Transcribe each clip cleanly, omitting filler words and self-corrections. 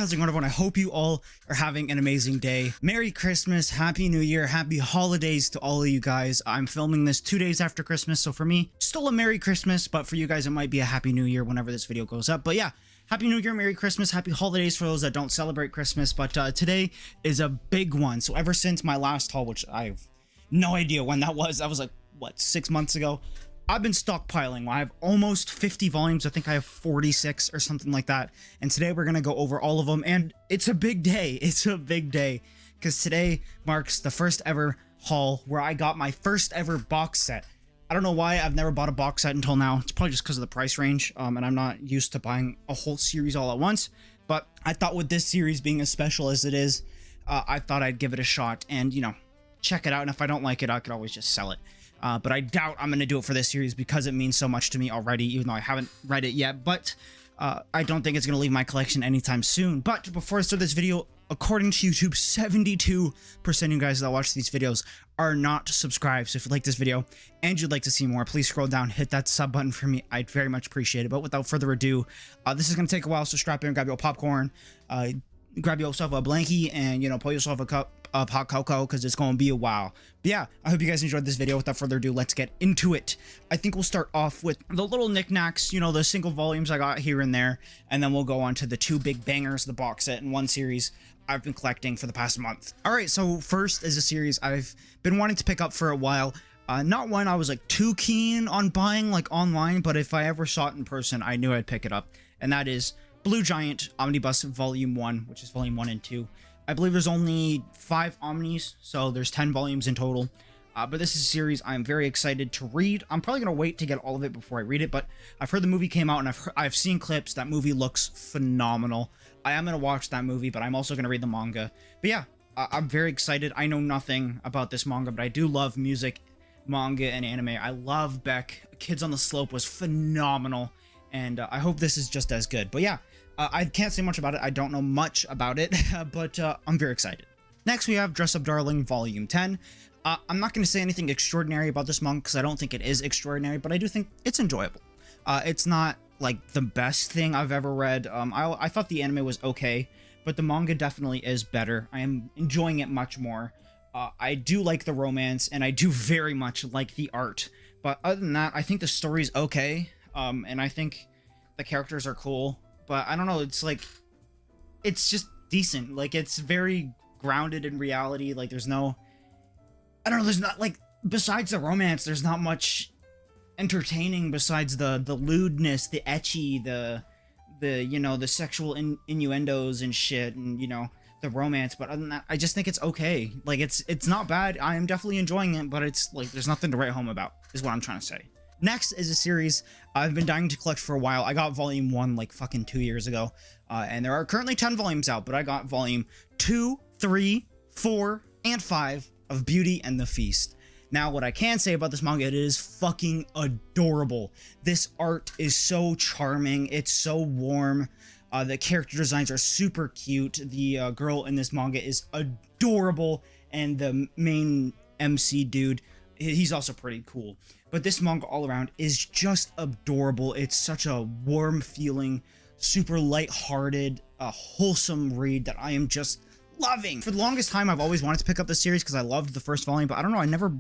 how's it going, everyone? I hope you all are having an amazing day. Merry Christmas, Happy New Year, Happy Holidays to all of you guys. I'm filming this 2 days after Christmas, so for me, still a Merry Christmas, but for you guys, it might be a Happy New Year whenever this video goes up. But yeah, Happy New Year, Merry Christmas, Happy Holidays for those that don't celebrate Christmas. But today is a big one. So ever since my last haul, which I have no idea when that was like, what, 6 months ago? I've been stockpiling. I have almost 50 volumes. I think I have 46 or something like that. And today we're going to go over all of them. And it's a big day. It's a big day because today marks the first ever haul where I got my first ever box set. I don't know why I've never bought a box set until now. It's probably just because of the price range. And I'm not used to buying a whole series all at once. But I thought with this series being as special as it is, I thought I'd give it a shot and, you know, check it out. And if I don't like it, I could always just sell it. But I doubt I'm going to do it for this series because it means so much to me already, even though I haven't read it yet. But I don't think it's going to leave my collection anytime soon. But before I start this video, according to YouTube, 72% of you guys that watch these videos are not subscribed. So if you like this video and you'd like to see more, please scroll down, hit that sub button for me. I'd very much appreciate it. But without further ado, this is going to take a while, so strap in, grab your popcorn, grab yourself a blankie, and, you know, pour yourself a cup of hot cocoa because it's going to be a while. But yeah, I hope you guys enjoyed this video. Without further ado, let's get into it. I think we'll start off with the little knickknacks, you know, the single volumes I got here and there, and then we'll go on to the two big bangers, the box set and one series I've been collecting for the past month. All right, so first is a series I've been wanting to pick up for a while. Not one I was like too keen on buying like online, but if I ever saw it in person, I knew I'd pick it up, and that is Blue Giant Omnibus Volume 1, which is Volume 1 and 2. I believe there's only 5 Omnis, so there's 10 volumes in total. But this is a series I'm very excited to read. I'm probably going to wait to get all of it before I read it, but I've heard the movie came out, and I've seen clips. That movie looks phenomenal. I am going to watch that movie, but I'm also going to read the manga. But yeah, I'm very excited. I know nothing about this manga, but I do love music, manga, and anime. I love Beck. Kids on the Slope was phenomenal, and I hope this is just as good. But yeah, I can't say much about it. I don't know much about it, but I'm very excited. Next, we have Dress Up Darling Volume 10. I'm not going to say anything extraordinary about this manga because I don't think it is extraordinary, but I do think it's enjoyable. It's not like the best thing I've ever read. I thought the anime was okay, but the manga definitely is better. I am enjoying it much more. I do like the romance, and I do very much like the art. But other than that, I think the story's okay, and I think the characters are cool. But I don't know, it's like, it's just decent. Like, it's very grounded in reality. Like, there's no, I don't know, there's not, like, besides the romance, there's not much entertaining besides the lewdness, the ecchi, the you know, the sexual innuendos and shit, and, you know, the romance. But other than that, I just think it's okay. Like, it's not bad. I am definitely enjoying it, but it's, like, there's nothing to write home about, is what I'm trying to say. Next is a series I've been dying to collect for a while. I got Volume 1 like fucking 2 years ago, and there are currently 10 volumes out, but I got Volume 2, 3, 4, and 5 of Beauty and the Feast. Now, what I can say about this manga, it is fucking adorable. This art is so charming. It's so warm. The character designs are super cute. The girl in this manga is adorable, and the main MC dude, he's also pretty cool. But this manga all around is just adorable. It's such a warm feeling, super lighthearted, a wholesome read that I am just loving. For the longest time, I've always wanted to pick up this series because I loved the first volume, but I don't know, I never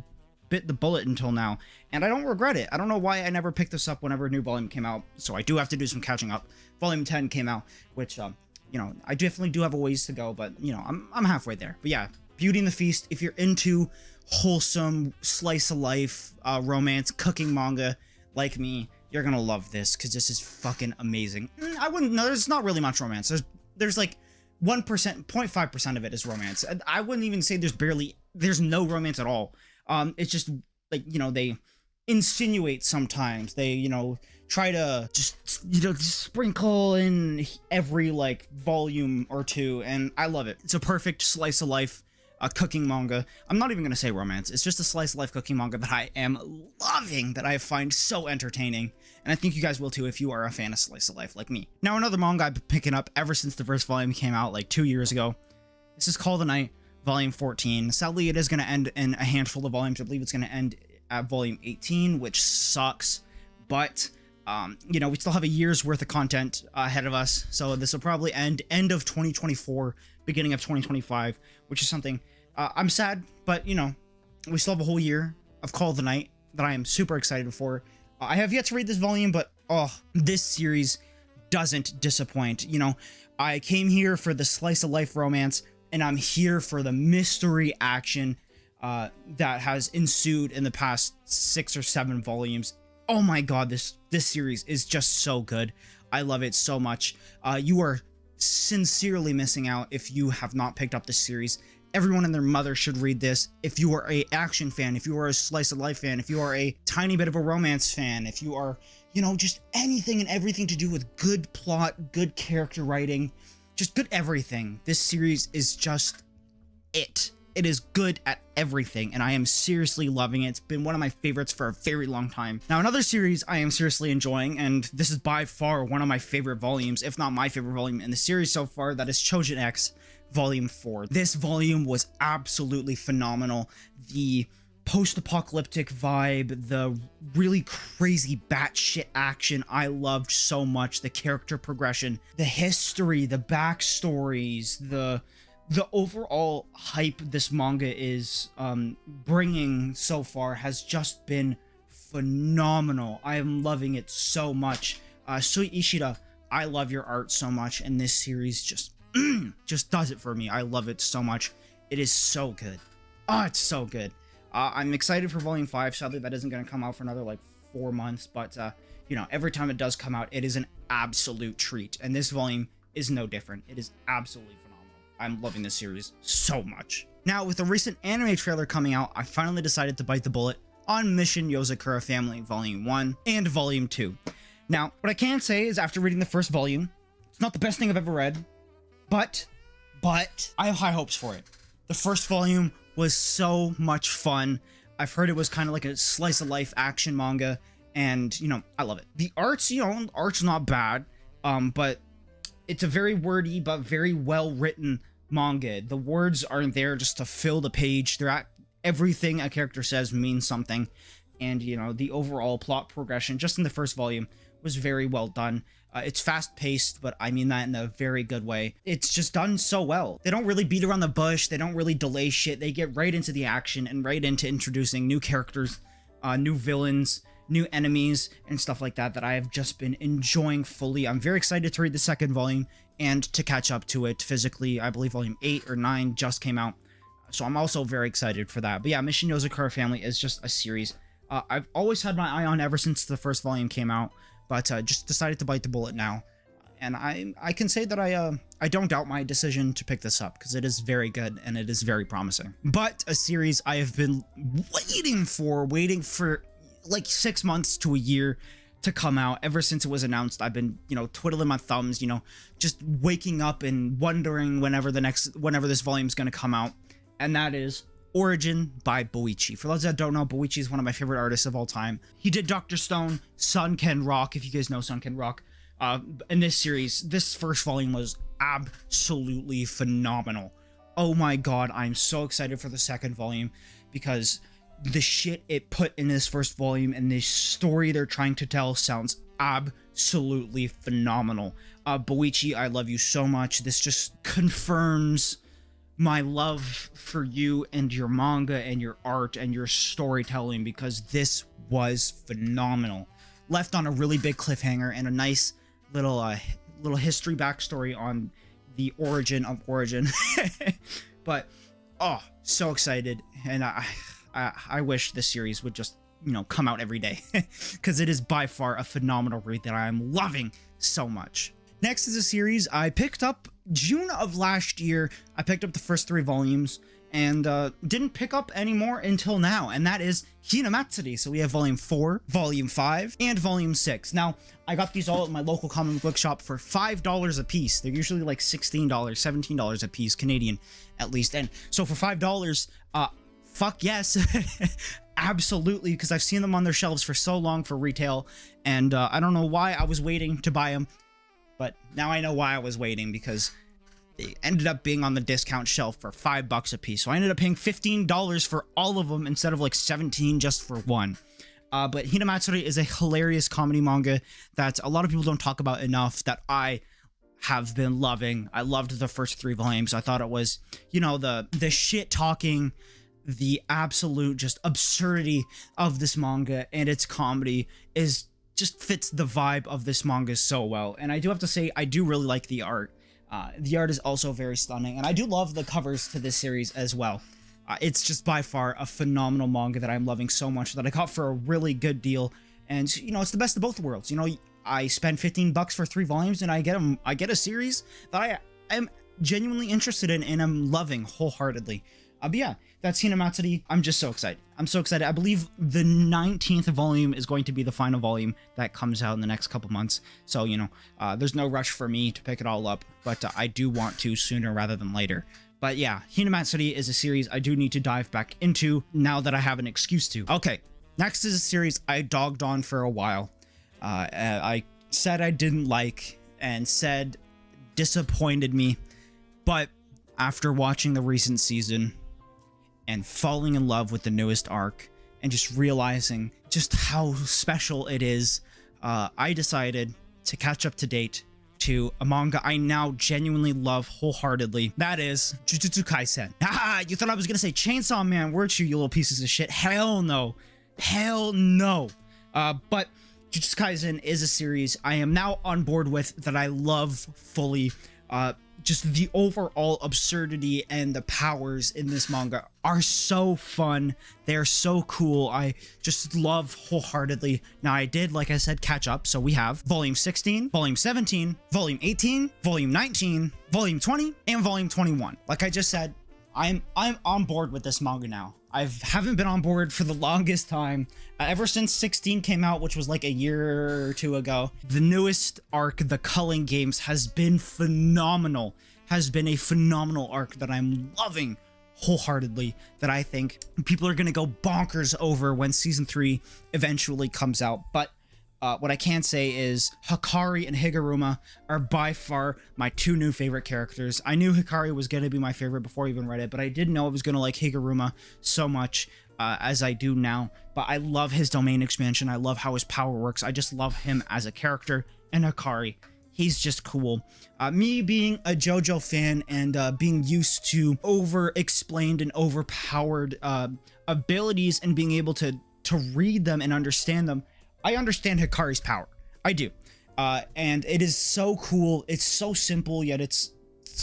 bit the bullet until now, and I don't regret it. I don't know why I never picked this up whenever a new volume came out, so I do have to do some catching up. Volume 10 came out, which, you know, I definitely do have a ways to go, but, you know, I'm halfway there. But yeah, Beauty and the Feast, if you're into wholesome slice of life romance cooking manga like me, you're gonna love this because this is fucking amazing. I wouldn't know, there's not really much romance. There's like 1%, 0.5% of it is romance. I wouldn't even say there's no romance at all. It's just like, you know, they insinuate sometimes. They, you know, try to just, you know, sprinkle in every like volume or two, and I love it. It's a perfect slice of life cooking manga. I'm not even gonna say romance. It's just a slice of life cooking manga that I am loving, that I find so entertaining, and I think you guys will too if you are a fan of slice of life like me. Now, another manga I've been picking up ever since the first volume came out like 2 years ago. This is Call the Night Volume 14. Sadly, it is going to end in a handful of volumes. I believe it's going to end at Volume 18, which sucks, but You know, we still have a year's worth of content ahead of us, so this will probably end of 2024, beginning of 2025, which is something I'm sad, but you know, we still have a whole year of Call of the Night that I am super excited for. I have yet to read this volume, but oh, this series doesn't disappoint. You know, I came here for the slice of life romance, and I'm here for the mystery action that has ensued in the past 6 or 7 volumes. Oh my god, this series is just so good. I love it so much. You are sincerely missing out if you have not picked up this series. Everyone and their mother should read this. If you are a action fan, if you are a slice of life fan, if you are a tiny bit of a romance fan, if you are, you know, just anything and everything to do with good plot, good character writing, just good everything. This series is just it. It is good at everything, and I am seriously loving it. It's been one of my favorites for a very long time. Now, another series I am seriously enjoying, and this is by far one of my favorite volumes, if not my favorite volume in the series so far, that is Chojin X Volume 4. This volume was absolutely phenomenal. The post-apocalyptic vibe, the really crazy batshit action I loved so much, the character progression, the history, the backstories, the overall hype this manga is bringing so far has just been phenomenal. I am loving it so much. Sui Ishida, I love your art so much, and this series just does it for me. I love it so much. It is so good. Oh, it's so good. I'm excited for Volume 5. Sadly, that isn't going to come out for another, like, 4 months, but, you know, every time it does come out, it is an absolute treat, and this volume is no different. It is absolutely phenomenal. I'm loving this series so much. Now, with the recent anime trailer coming out, I finally decided to bite the bullet on Mission Yozakura Family Volume 1 and Volume 2. Now, what I can say is after reading the first volume, it's not the best thing I've ever read, but I have high hopes for it. The first volume was so much fun. I've heard it was kind of like a slice of life action manga, and, you know, I love it. The art's, you know, art's not bad, but it's a very wordy but very well written manga. The words aren't there just to fill the page. Everything a character says means something, and, you know, the overall plot progression just in the first volume was very well done. It's fast-paced, but I mean that in a very good way. It's just done so well. They don't really beat around the bush. They don't really delay shit. They get right into the action and right into introducing new characters, new villains, new enemies, and stuff like that I have just been enjoying fully. I'm very excited to read the second volume and to catch up to it physically. I believe Volume 8 or 9 just came out, so I'm also very excited for that. But yeah, Mission Yozakura Family is just a series I've always had my eye on ever since the first volume came out, but just decided to bite the bullet now. And I can say that I don't doubt my decision to pick this up, because it is very good and it is very promising. But a series I have been waiting for like 6 months to a year to come out. Ever since it was announced, I've been, you know, twiddling my thumbs, you know, just waking up and wondering whenever this volume is going to come out. And that is Origin by Boichi. For those that don't know, Boichi is one of my favorite artists of all time. He did Dr. Stone, Sun Can Rock, if you guys know Sun Can Rock. In this series, this first volume was absolutely phenomenal. Oh my god, I'm so excited for the second volume, because the shit it put in this first volume and the story they're trying to tell sounds absolutely phenomenal. Boichi, I love you so much. This just confirms my love for you and your manga and your art and your storytelling, because this was phenomenal. Left on a really big cliffhanger and a nice little history backstory on the origin of Origin. But oh, so excited, and I wish this series would just, you know, come out every day, because it is by far a phenomenal read that I am loving so much. Next is a series I picked up June of last year. I picked up the first 3 volumes and didn't pick up any more until now, and that is Hinamatsuri. So we have Volume 4, Volume 5, and Volume 6. Now, I got these all at my local comic book shop for $5 a piece. They're usually like $16, $17 a piece, Canadian at least. And so for $5, fuck yes. Absolutely, because I've seen them on their shelves for so long for retail, and I don't know why I was waiting to buy them, but now I know why I was waiting, because they ended up being on the discount shelf for $5 a piece. So I ended up paying $15 for all of them instead of like $17 just for one. But Hinamatsuri is a hilarious comedy manga that a lot of people don't talk about enough, that I have been loving. I loved the first 3 volumes. I thought it was, you know, the shit talking, the absolute just absurdity of this manga and its comedy is just fits the vibe of this manga so well. And I do have to say, I do really like the art. The art is also very stunning, and I do love the covers to this series as well. It's just by far a phenomenal manga that I'm loving so much, that I got for a really good deal. And, you know, it's the best of both worlds. You know, I spend $15 for 3 volumes and I get a series that I am genuinely interested in and I'm loving wholeheartedly. But yeah, that's Hinamatsuri. I'm just so excited. I'm so excited. I believe the 19th volume is going to be the final volume that comes out in the next couple months. So, you know, there's no rush for me to pick it all up, but I do want to sooner rather than later. But yeah, Hinamatsuri is a series I do need to dive back into now that I have an excuse to. Okay, next is a series I dogged on for a while. I said I didn't like and said disappointed me, but after watching the recent season and falling in love with the newest arc and just realizing just how special it is, I decided to catch up to date to a manga I now genuinely love wholeheartedly. That is Jujutsu Kaisen. Ah, you thought I was gonna say Chainsaw Man, weren't you, you little pieces of shit? Hell no. Hell no. But Jujutsu Kaisen is a series I am now on board with, that I love fully. Just the overall absurdity and the powers in this manga are so fun. They're so cool. I just love wholeheartedly. Now, I did, like I said, catch up. So we have Volume 16, Volume 17, Volume 18, Volume 19, Volume 20, and Volume 21. Like I just said, I'm on board with this manga now. I haven't been on board for the longest time. Ever since 16 came out, which was like a year or 2 ago. The newest arc, the Culling Games, has been phenomenal. Has been a phenomenal arc that I'm loving wholeheartedly, that I think people are going to go bonkers over when Season 3 eventually comes out. But what I can say is Hikari and Higuruma are by far my 2 new favorite characters. I knew Hikari was going to be my favorite before I even read it, but I didn't know I was going to like Higuruma so much as I do now. But I love his domain expansion. I love how his power works. I just love him as a character. And Hikari, he's just cool. Me being a JoJo fan and being used to over-explained and overpowered abilities and being able to read them and understand them, I understand Hikari's power. I do. And it is so cool. It's so simple, yet it's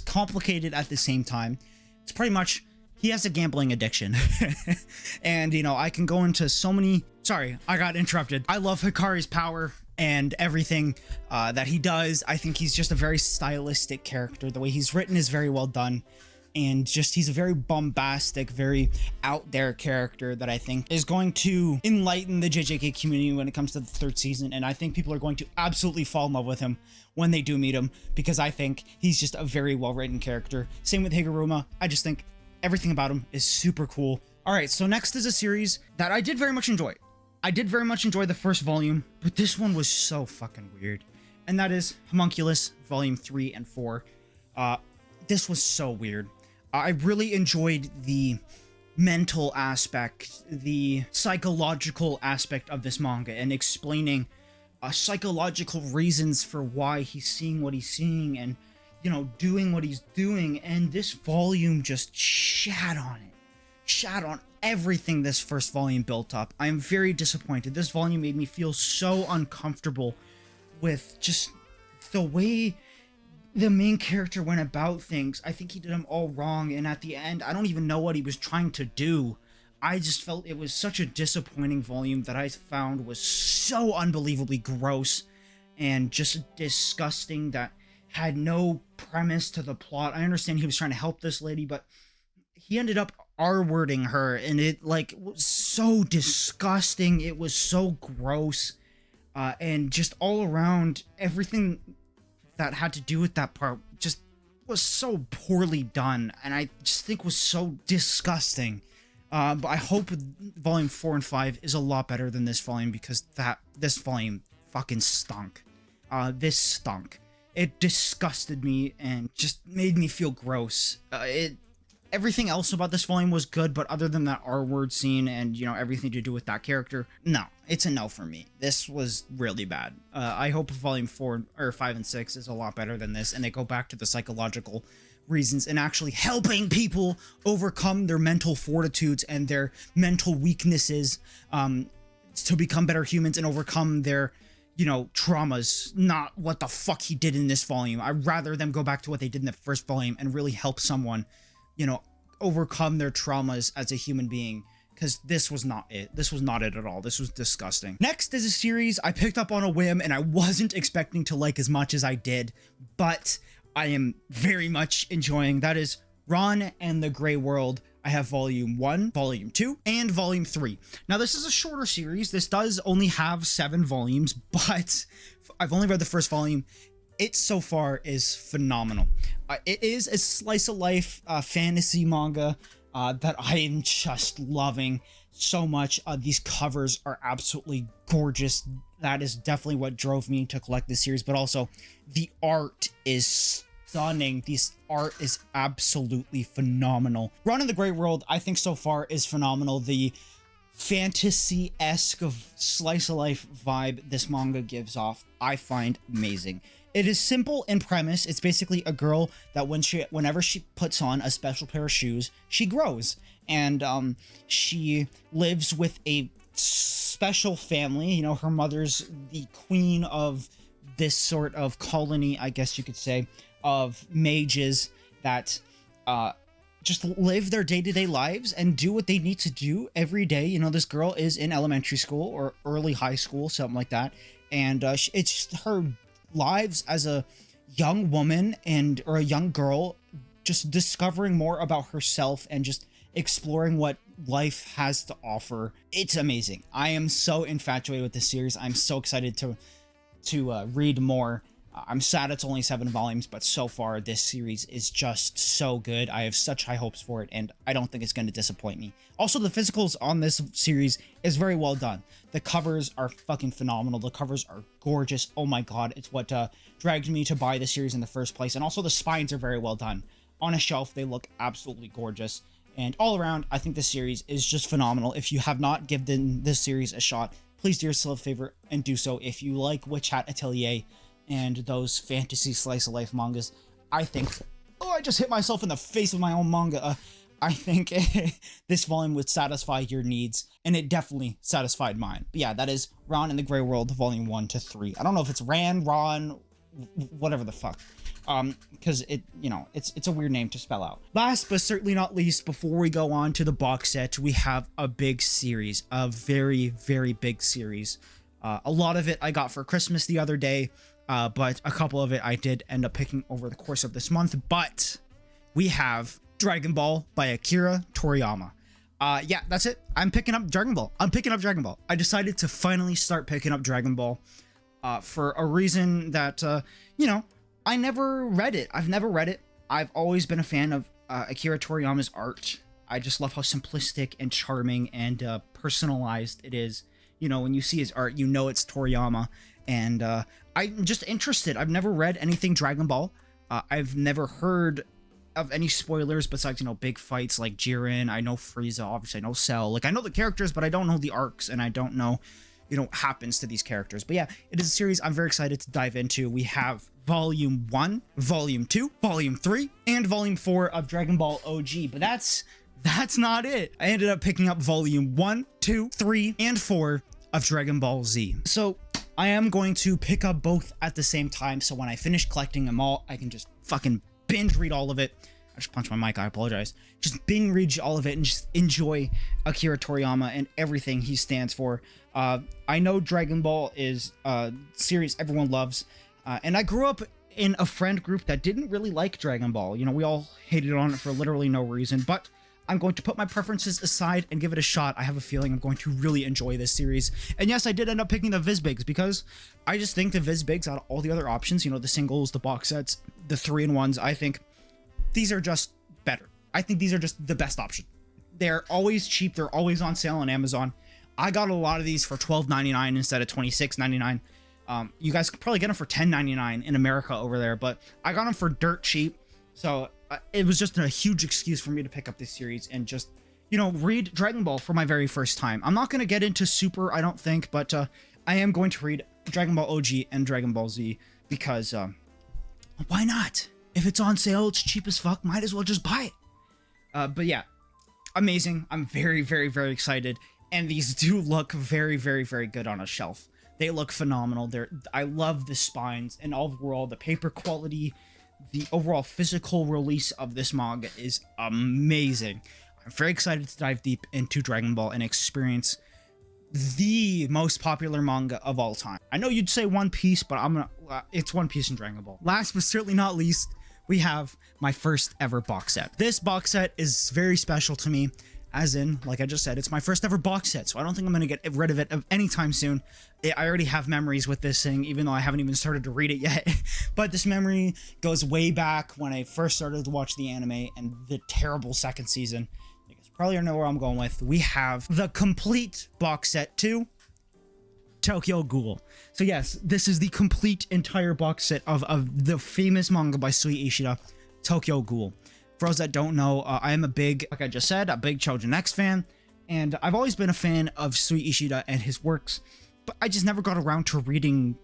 complicated at the same time. It's pretty much, he has a gambling addiction. And, you know, I can go into so many... Sorry, I got interrupted. I love Hikari's power and everything that he does. I think he's just a very stylistic character. The way he's written is very well done. And just, he's a very bombastic, very out there character that I think is going to enlighten the JJK community when it comes to the 3rd season. And I think people are going to absolutely fall in love with him when they do meet him, because I think he's just a very well written character. Same with Higuruma. I just think everything about him is super cool. All right, so next is a series that I did very much enjoy. I did very much enjoy the first volume, but this one was so fucking weird. And that is Homunculus Volume 3 and 4. This was so weird. I really enjoyed the mental aspect, the psychological aspect of this manga, and explaining psychological reasons for why he's seeing what he's seeing and, you know, doing what he's doing. And this volume just shat on it. Shat on everything this first volume built up. I am very disappointed. This volume made me feel so uncomfortable with just the way the main character went about things. I think he did them all wrong, and at the end, I don't even know what he was trying to do. I just felt it was such a disappointing volume that I found was so unbelievably gross and just disgusting, that had no premise to the plot. I understand he was trying to help this lady, but he ended up R-wording her, and it, like, was so disgusting. It was so gross, and just all around, everything that had to do with that part just was so poorly done, and I just think was so disgusting. But I hope Volume 4 and 5 is a lot better than this volume, because this volume fucking stunk. This stunk. It disgusted me and just made me feel gross. everything else about this volume was good, but other than that R-word scene and, you know, everything to do with that character, no, it's a no for me. This was really bad. I hope volume 4 or 5 and 6 is a lot better than this, and they go back to the psychological reasons and actually helping people overcome their mental fortitudes and their mental weaknesses, to become better humans and overcome their, you know, traumas, not what the fuck he did in this volume. I'd rather them go back to what they did in the first volume and really help someone, you know, overcome their traumas as a human being, because this was not it. This was not it at all. This was disgusting. Next is a series I picked up on a whim and I wasn't expecting to like as much as I did, but I am very much enjoying. That is Ron and the Grey World. I have volume 1, volume 2, and volume 3. Now, this is a shorter series. This does only have 7 volumes, but I've only read the first volume. It so far is phenomenal. It is a slice of life fantasy manga that I am just loving so much. These covers are absolutely gorgeous. That is definitely what drove me to collect this series, but also the art is stunning. This art is absolutely phenomenal. Run in the Great World, I think so far is phenomenal. The fantasy-esque of slice of life vibe this manga gives off, I find amazing. It is simple in premise. It's basically a girl that whenever she puts on a special pair of shoes, she grows, and she lives with a special family. You know, her mother's the queen of this sort of colony, I guess you could say, of mages that just live their day-to-day lives and do what they need to do every day. You know, this girl is in elementary school or early high school, something like that, and it's just her lives as a young woman or a young girl, just discovering more about herself and just exploring what life has to offer. It's amazing. I am so infatuated with this series. I'm so excited to read more. I'm sad it's only 7 volumes, but so far this series is just so good. I have such high hopes for it, and I don't think it's going to disappoint me. Also, the physicals on this series is very well done. The covers are fucking phenomenal. The covers are gorgeous. Oh my god, it's what dragged me to buy the series in the first place. And also the spines are very well done. On a shelf, they look absolutely gorgeous. And all around, I think this series is just phenomenal. If you have not given this series a shot, please do yourself a favor and do so. If you like Witch Hat Atelier and those fantasy slice of life mangas, I think, oh, I just hit myself in the face with my own manga. I think this volume would satisfy your needs, and it definitely satisfied mine. But yeah, that is Ron in the Grey World, volume 1 to 3. I don't know if it's Ron, whatever the fuck, because it, you know, it's a weird name to spell out. Last but certainly not least, before we go on to the box set, we have a big series, a very, very big series. A lot of it I got for Christmas the other day, but a couple of it I did end up picking over the course of this month. But we have Dragon Ball by Akira Toriyama. Yeah, that's it. I'm picking up Dragon Ball. I decided to finally start picking up Dragon Ball for a reason that, you know, I never read it. I've never read it. I've always been a fan of Akira Toriyama's art. I just love how simplistic and charming and personalized it is. You know, when you see his art, you know it's Toriyama. And I'm just interested. I've never read anything Dragon Ball. I've never heard of any spoilers besides, you know, big fights like Jiren. I know Frieza, obviously. I know Cell. Like, I know the characters, but I don't know the arcs, and I don't know, you know, what happens to these characters. But yeah, it is a series I'm very excited to dive into. We have Volume 1, Volume 2, Volume 3, and Volume 4 of Dragon Ball OG. But that's not it. I ended up picking up Volume 1, 2, 3, and 4 of Dragon Ball Z. So I am going to pick up both at the same time, so when I finish collecting them all, I can just fucking binge read all of it. I just punched my mic, I apologize. Just binge read all of it and just enjoy Akira Toriyama and everything he stands for. I know Dragon Ball is a series everyone loves, and I grew up in a friend group that didn't really like Dragon Ball. You know, we all hated on it for literally no reason, but I'm going to put my preferences aside and give it a shot. I have a feeling I'm going to really enjoy this series. And yes, I did end up picking the Vizbigs because I just think the Vizbigs, out of all the other options, you know, the singles, the box sets, the 3-in-1s, I think these are just better. I think these are just the best option. They're always cheap. They're always on sale on Amazon. I got a lot of these for $12.99 instead of $26.99. You guys could probably get them for $10.99 in America over there, but I got them for dirt cheap. So it was just a huge excuse for me to pick up this series and just, you know, read Dragon Ball for my very first time. I'm not going to get into Super, I don't think, but I am going to read Dragon Ball OG and Dragon Ball Z because why not? If it's on sale, it's cheap as fuck, might as well just buy it. But yeah, amazing. I'm very, very, very excited. And these do look very, very, very good on a shelf. They look phenomenal. I love the spines and overall the paper quality. The overall physical release of this manga is amazing. I'm very excited to dive deep into Dragon Ball and experience the most popular manga of all time. I know you'd say One Piece, but it's One Piece and Dragon Ball. Last but certainly not least, we have my first ever box set. This box set is very special to me, as in, like I just said, it's my first ever box set, so I don't think I'm going to get rid of it anytime soon. I already have memories with this thing, even though I haven't even started to read it yet. But this memory goes way back when I first started to watch the anime and the terrible second season. You guys probably know where I'm going with. We have the complete box set to Tokyo Ghoul. So yes, this is the complete entire box set of the famous manga by Sui Ishida, Tokyo Ghoul. For those that don't know, I am a big, like I just said, a big Chojin X fan, and I've always been a fan of Sui Ishida and his works, but I just never got around to reading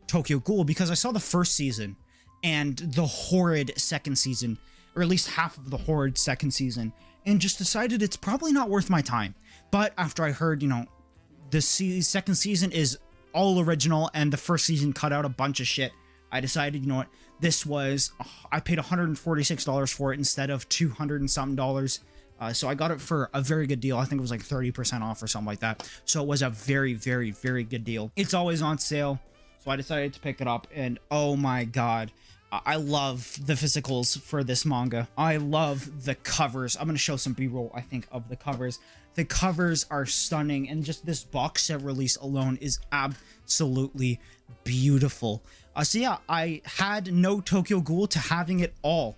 Tokyo Ghoul because I saw the first season and the horrid second season, or at least half of the horrid second season, and just decided it's probably not worth my time. But after I heard, you know, the second season is all original and the first season cut out a bunch of shit, I decided, you know what, this was, I paid $146 for it instead of $200 and something. So I got it for a very good deal. I think it was like 30% off or something like that. So it was a very, very, very good deal. It's always on sale. So I decided to pick it up, and oh my god, I love the physicals for this manga. I love the covers. I'm going to show some B-roll, I think, of the covers. The covers are stunning, and just this box set release alone is absolutely beautiful. So yeah, I had no Tokyo Ghoul to having it all,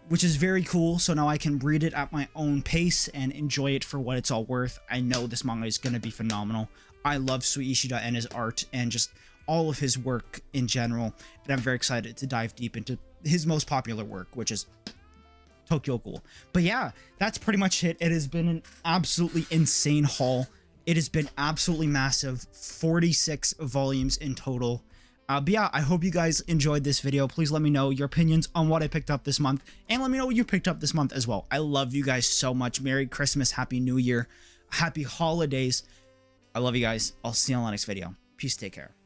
which is very cool. So now I can read it at my own pace and enjoy it for what it's all worth. I know this manga is going to be phenomenal. I love Sui Ishida and his art and just all of his work in general, and I'm very excited to dive deep into his most popular work, which is Tokyo Ghoul. But yeah, that's pretty much it. It has been an absolutely insane haul. It has been absolutely massive, 46 volumes in total. But yeah, I hope you guys enjoyed this video. Please let me know your opinions on what I picked up this month, and let me know what you picked up this month as well. I love you guys so much. Merry Christmas, Happy New Year, Happy Holidays. I love you guys. I'll see you on the next video. Peace, take care.